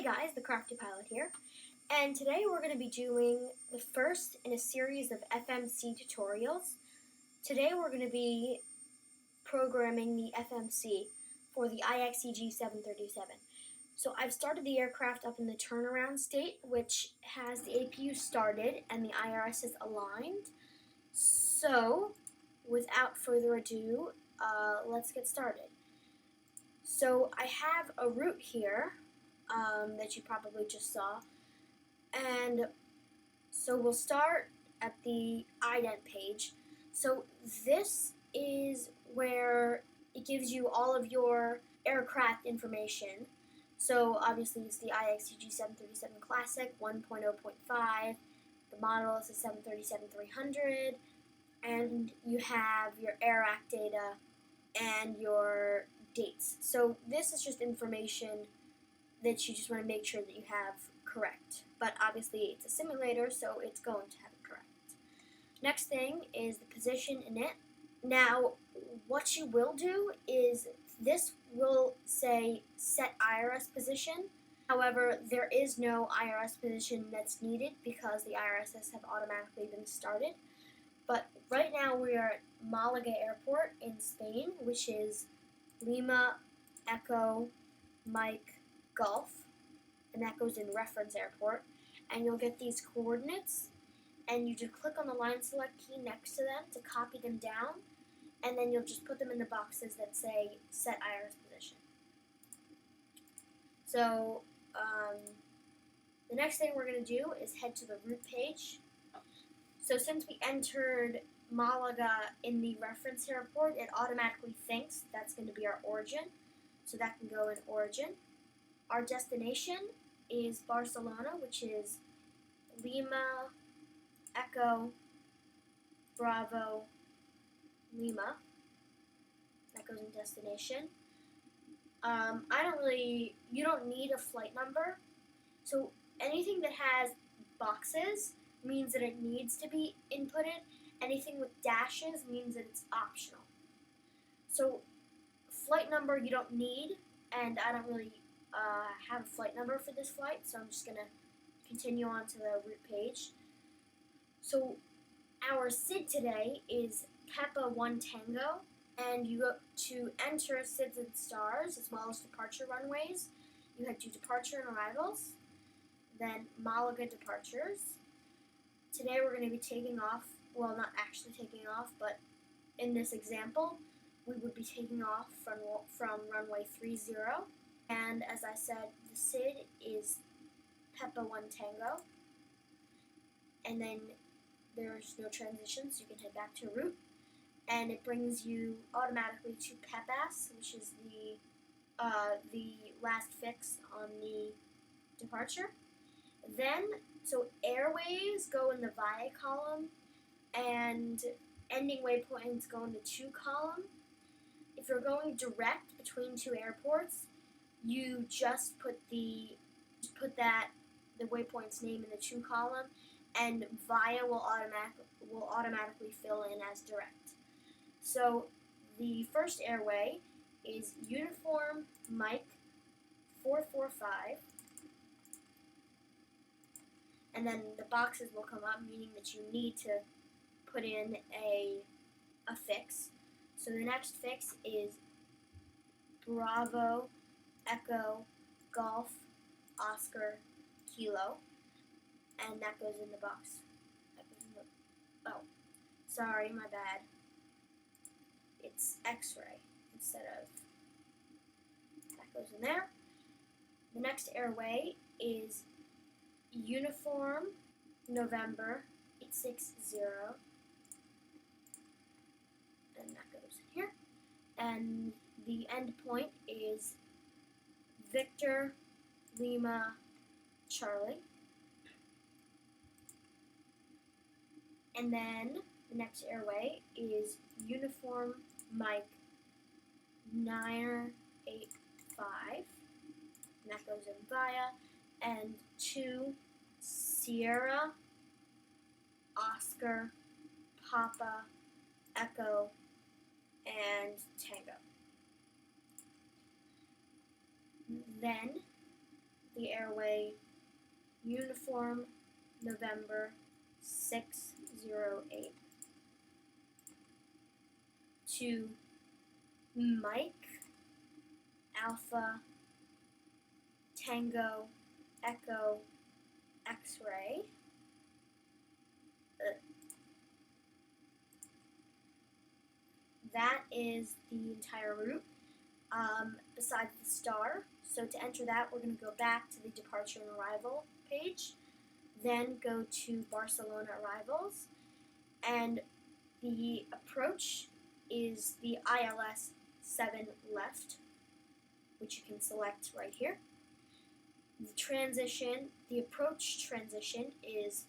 Hey guys, the Crafty Pilot here, and today we're going to be doing the first in a series of FMC tutorials. Today we're going to be programming the FMC for the IXEG 737. So I've started the aircraft up in the turnaround state, which has the APU started and the IRS is aligned. So without further ado, let's get started. So I have a route here that you probably just saw, and so we'll start at the ident page. So this is where it gives you all of your aircraft information. So obviously it's the IXEG 737 Classic 1.0.5, the model is the 737-300, and you have your AirAct data and your dates. So this is just information that you just want to make sure that you have correct. But obviously it's a simulator, so it's going to have it correct. Next thing is the position init. Now, what you will do is this will say set IRS position. However, there is no IRS position that's needed because the IRSs have automatically been started. But right now we are at Malaga Airport in Spain, which is Lima, Echo, Mike, Golf, and that goes in reference airport, and you'll get these coordinates, and you just click on the line select key next to them to copy them down, and then you'll just put them in the boxes that say set IRS position. So the next thing we're going to do is head to the route page. So since we entered Malaga in the reference airport, it automatically thinks that's going to be our origin, so that can go in origin. Our destination is Barcelona, which is Lima, Echo, Bravo, Lima. That goes in destination. You don't need a flight number. So anything that has boxes means that it needs to be inputted. Anything with dashes means that it's optional. So flight number you don't need, and I don't really have a flight number for this flight, so I'm just going to continue on to the route page. So our SID today is Peppa 1 Tango, and you go to enter SIDs and stars as well as departure runways. You head to departure and arrivals, then Malaga departures. Today we're going to be taking off, well, not actually taking off, but in this example we would be taking off from runway 30. And as I said, the SID is Peppa 1 Tango. And then there's no transition, so you can head back to route. And it brings you automatically to PEPAS, which is the last fix on the departure. Then, so airways go in the VIA column, and ending waypoints go in the to column. If you're going direct between two airports, you just put the waypoint's name in the to column, and VIA will automatically fill in as direct. So the first airway is Uniform Mike 445, and then the boxes will come up, meaning that you need to put in a fix. So the next fix is Bravo, Echo, Golf, Oscar, Kilo, and that goes in the box. Oh, sorry, my bad. It's X-ray instead of, that goes in there. The next airway is Uniform November 860, and that goes in here. And the end point is Victor Lima Charlie. And then the next airway is Uniform Mike 985, and that goes in VIA, and to Sierra, Oscar, Papa, Echo, and Tango. Then the airway Uniform November 608 to Mike Alpha Tango Echo X-ray. That is the entire route, besides the star. So to enter that, we're going to go back to the departure and arrival page, then go to Barcelona arrivals, and the approach is the ILS 7 left, which you can select right here. The transition, the approach transition is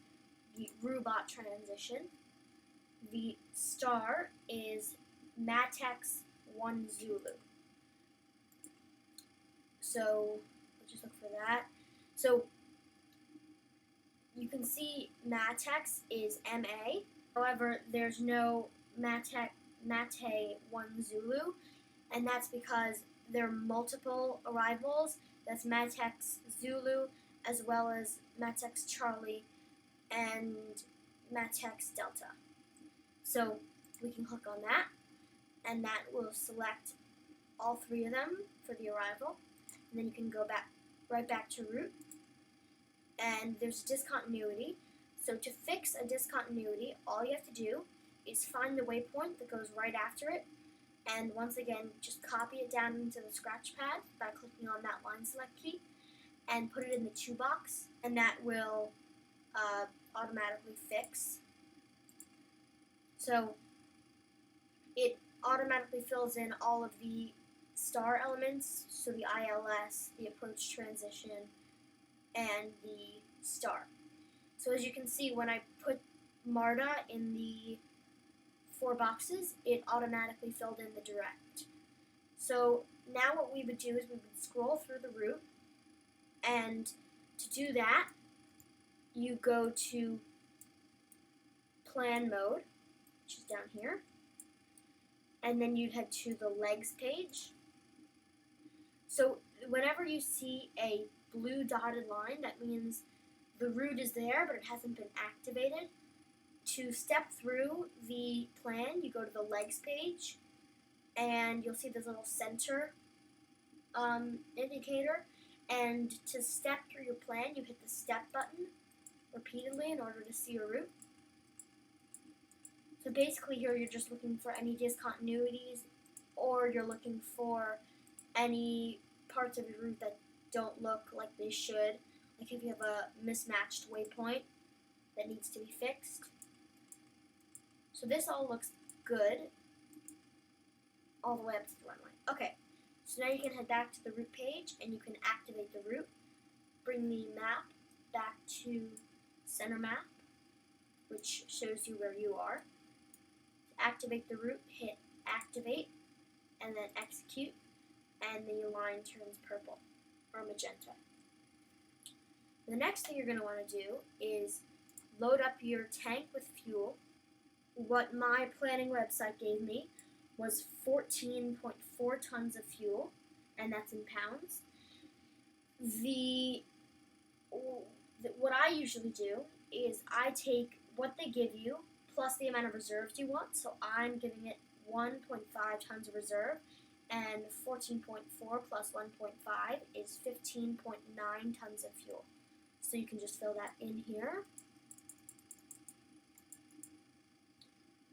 the Rubat transition. The star is Matex 1 Zulu. So let's just look for that. So you can see Matex is MA. However, there's no Mate 1 Zulu, and that's because there are multiple arrivals. That's Matex Zulu, as well as Matex Charlie and Matex Delta. So we can click on that, and that will select all three of them for the arrival. And then you can go right back to route, and there's discontinuity. So to fix a discontinuity, all you have to do is find the waypoint that goes right after it, and once again, just copy it down into the scratch pad by clicking on that line select key, and put it in the to box, and that will automatically fix. So it automatically fills in all of the star elements, so the ILS, the approach transition, and the star. So as you can see, when I put MARTA in the 4 boxes, it automatically filled in the direct. So now what we would do is we would scroll through the route, and to do that, you go to plan mode, which is down here, and then you'd head to the legs page. So whenever you see a blue dotted line, that means the route is there, but it hasn't been activated. To step through the plan, you go to the legs page, and you'll see this little center indicator. And to step through your plan, you hit the step button repeatedly in order to see your route. So basically here you're just looking for any discontinuities, or you're looking for any parts of your route that don't look like they should, like if you have a mismatched waypoint that needs to be fixed. So this all looks good all the way up to the runway. Okay, so now you can head back to the route page, and you can activate the route. Bring the map back to center map, which shows you where you are. To activate the route, hit activate, and then execute, and the line turns purple or magenta. The next thing you're going to want to do is load up your tank with fuel. What my planning website gave me was 14.4 tons of fuel, and that's in pounds. What I usually do is I take what they give you plus the amount of reserves you want, so I'm giving it 1.5 tons of reserve, and 14.4 plus 1.5 is 15.9 tons of fuel. So you can just fill that in here,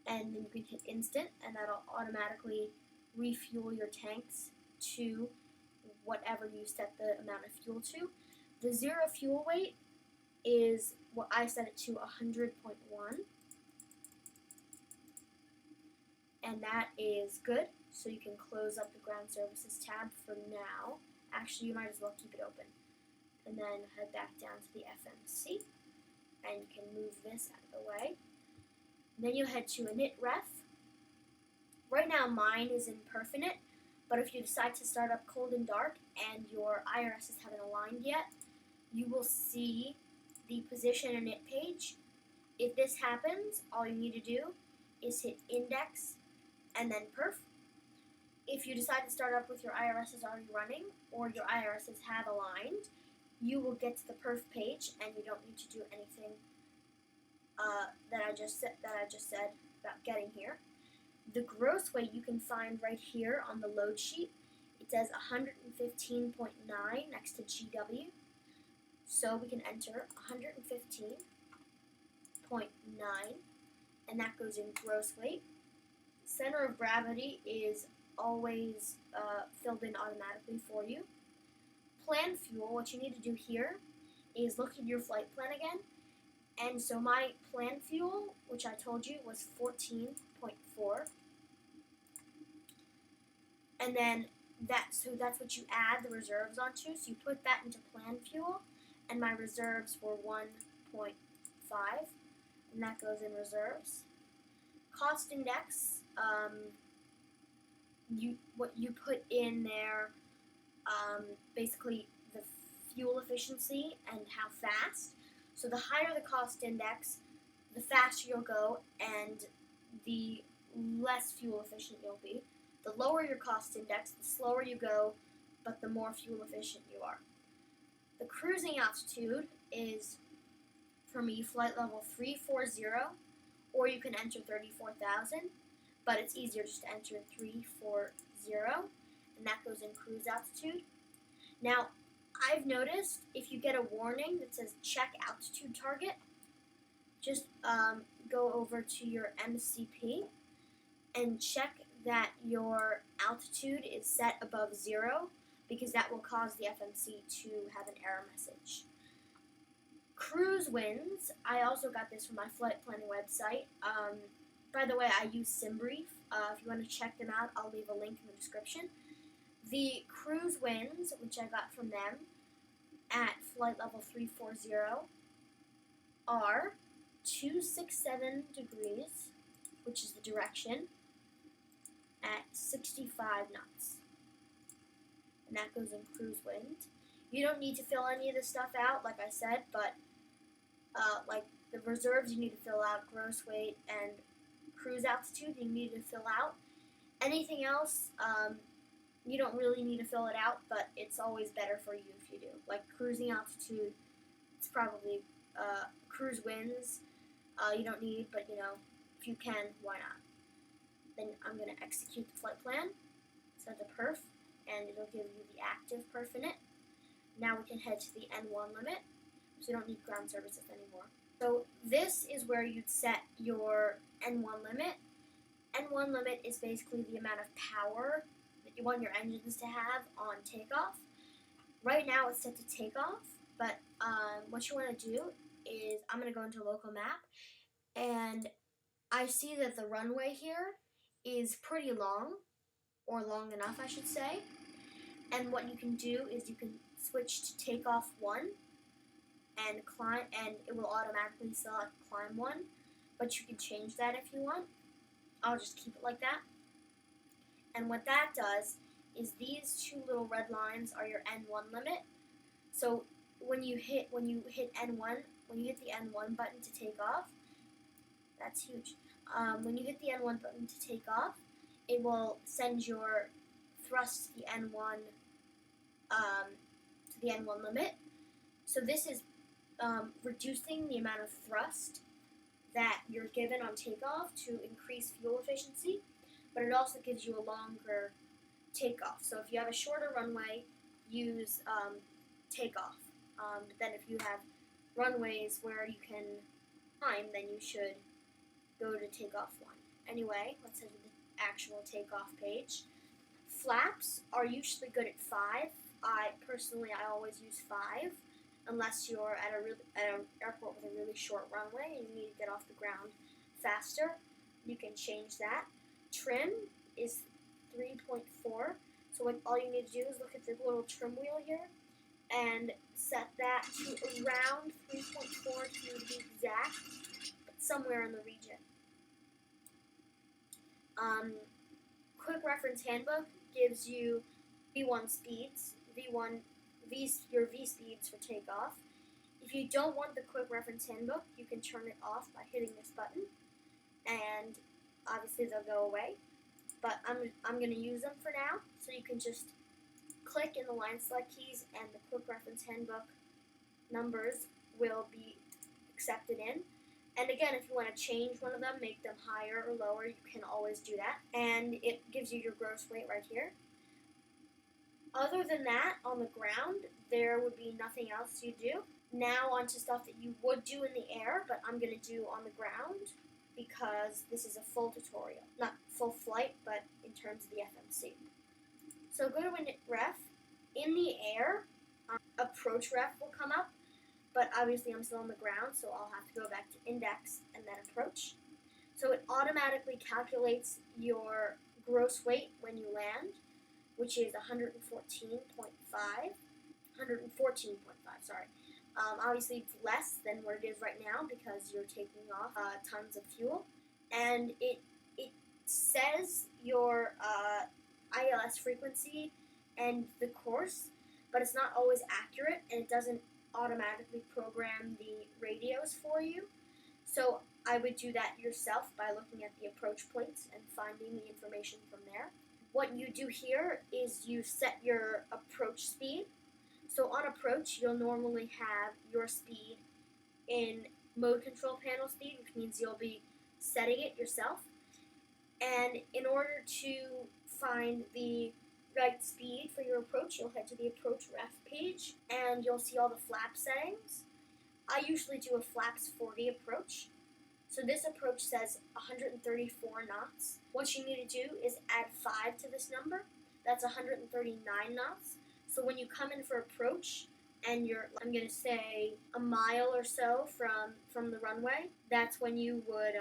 and then you can hit instant, and that'll automatically refuel your tanks to whatever you set the amount of fuel to. The zero fuel weight is what I set it to 100.1, and that is good. So you can close up the ground services tab for now. Actually, you might as well keep it open, and then head back down to the FMC, and you can move this out of the way. Then you head to init ref. Right now mine is in perfinite, but if you decide to start up cold and dark and your IRSs haven't aligned yet, you will see the position init page. If this happens, all you need to do is hit index and then perf. If you decide to start up with your IRSs already running, or your IRSs have aligned, you will get to the perf page, and you don't need to do anything that I just said about getting here. The gross weight you can find right here on the load sheet. It says 115.9 next to GW. So we can enter 115.9, and that goes in gross weight. Center of gravity is always filled in automatically for you. Plan fuel, what you need to do here is look at your flight plan again. And so my plan fuel, which I told you was 14.4. And then that's what you add the reserves onto. So you put that into plan fuel, and my reserves were 1.5, and that goes in reserves. Cost index, what you put in there, basically the fuel efficiency and how fast. So the higher the cost index, the faster you'll go, and the less fuel efficient you'll be. The lower your cost index, the slower you go, but the more fuel efficient you are. The cruising altitude is, for me, flight level 340, or you can enter 34,000, but it's easier just to enter 340, and that goes in cruise altitude. Now, I've noticed if you get a warning that says check altitude target, just go over to your MCP and check that your altitude is set above 0, because that will cause the FMC to have an error message. Cruise winds, I also got this from my flight planning website. By the way, I use SimBrief. If you want to check them out, I'll leave a link in the description. The cruise winds, which I got from them at flight level 340, are 267 degrees, which is the direction, at 65 knots. And that goes in cruise wind. You don't need to fill any of this stuff out, like I said, but like the reserves you need to fill out, gross weight and cruise altitude you need to fill out. Anything else, you don't really need to fill it out, but it's always better for you if you do. Like cruising altitude, it's probably cruise winds, you don't need, but you know, if you can, why not? Then I'm going to execute the flight plan, set the perf, and it'll give you the active perf in it. Now we can head to the N1 limit, so we don't need ground services anymore. So this is where you'd set your N1 limit. N1 limit is basically the amount of power that you want your engines to have on takeoff. Right now it's set to takeoff, but what you want to do is, I'm going to go into local map, and I see that the runway here is pretty long, or long enough I should say, and what you can do is you can switch to takeoff 1 and climb, and it will automatically select climb 1, but you can change that if you want. I'll just keep it like that. And what that does is these two little red lines are your N1 limit. So when you hit N1, when you hit the N1 button to take off, that's huge. When you hit the N1 button to take off, it will send your thrust to the N1 limit. So this is reducing the amount of thrust that you're given on takeoff to increase fuel efficiency, but it also gives you a longer takeoff. So if you have a shorter runway, use takeoff. But then if you have runways where you can climb, then you should go to takeoff 1. Anyway, let's head to the actual takeoff page. Flaps are usually good at 5. I always use 5, unless you're at an airport with a really short runway and you need to get off the ground faster. You can change that. Trim is 3.4. So all you need to do is look at the little trim wheel here and set that to around 3.4 to be exact, but somewhere in the region. Quick Reference Handbook gives you V1 speeds, your V speeds for takeoff. If you don't want the Quick Reference Handbook, you can turn it off by hitting this button, and obviously they'll go away. But I'm going to use them for now, so you can just click in the line select keys, and the Quick Reference Handbook numbers will be accepted in. And again, if you want to change one of them, make them higher or lower, you can always do that. And it gives you your gross weight right here. Other than that, on the ground, there would be nothing else you do. Now onto stuff that you would do in the air, but I'm going to do on the ground because this is a full tutorial. Not full flight, but in terms of the FMC. So go to ref. In the air, approach ref will come up, but obviously I'm still on the ground, so I'll have to go back to index and then approach. So it automatically calculates your gross weight when you land, which is 114.5, sorry. Obviously it's less than what it is right now because you're taking off tons of fuel. And it says your ILS frequency and the course, but it's not always accurate, and it doesn't automatically program the radios for you. So I would do that yourself by looking at the approach plates and finding the information from there. What you do here is you set your approach speed. So on approach, you'll normally have your speed in mode control panel speed, which means you'll be setting it yourself. And in order to find the right speed for your approach, you'll head to the approach ref page and you'll see all the flap settings. I usually do a flaps 40 approach. So this approach says 134 knots. What you need to do is add 5 to this number. That's 139 knots. So when you come in for approach and you're, I'm going to say, a mile or so from the runway, that's when you would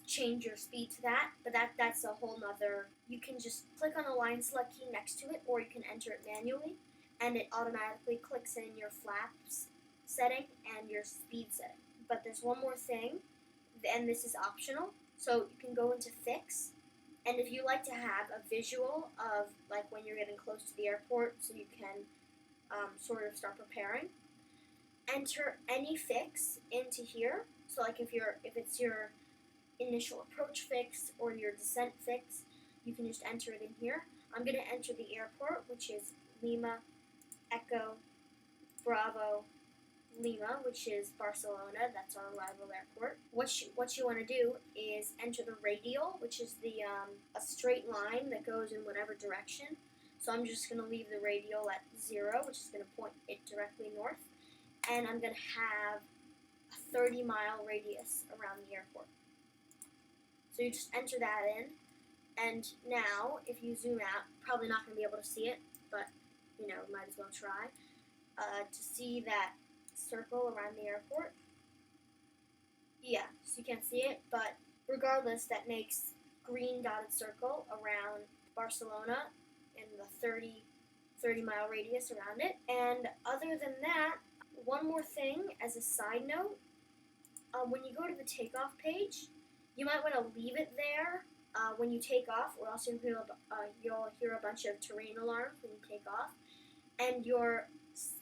change your speed to that. But that's a whole nother, you can just click on the line select key next to it, or you can enter it manually, and it automatically clicks in your flaps setting and your speed setting. But there's one more thing, and this is optional. So you can go into fix, and if you like to have a visual of like when you're getting close to the airport so you can sort of start preparing, enter any fix into here. So like if it's your initial approach fix or your descent fix, you can just enter it in here. I'm going to enter the airport, which is Lima, Echo, Bravo, Lima, which is Barcelona. That's our arrival airport. What you want to do is enter the radial, which is the a straight line that goes in whatever direction. So I'm just going to leave the radial at 0, which is going to point it directly north. And I'm going to have a 30-mile radius around the airport. So you just enter that in. And now, if you zoom out, probably not going to be able to see it, but, you know, might as well try. To see that circle around the airport. Yeah, so you can't see it, but regardless, that makes green dotted circle around Barcelona in the 30-mile radius around it. And other than that, one more thing as a side note, when you go to the takeoff page, you might want to leave it there when you take off, or else you'll hear a bunch of terrain alarms when you take off. And your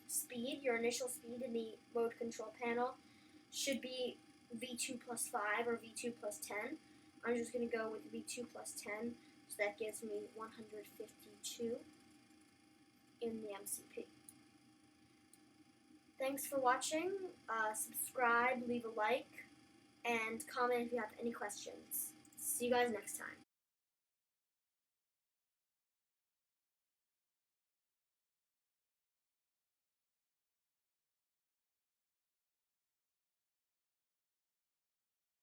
speed, your initial speed in the mode control panel should be V2 plus 5 or V2 plus 10. I'm just going to go with V2 plus 10, so that gives me 152 in the MCP. Thanks for watching. Subscribe, leave a like, and comment if you have any questions. See you guys next time.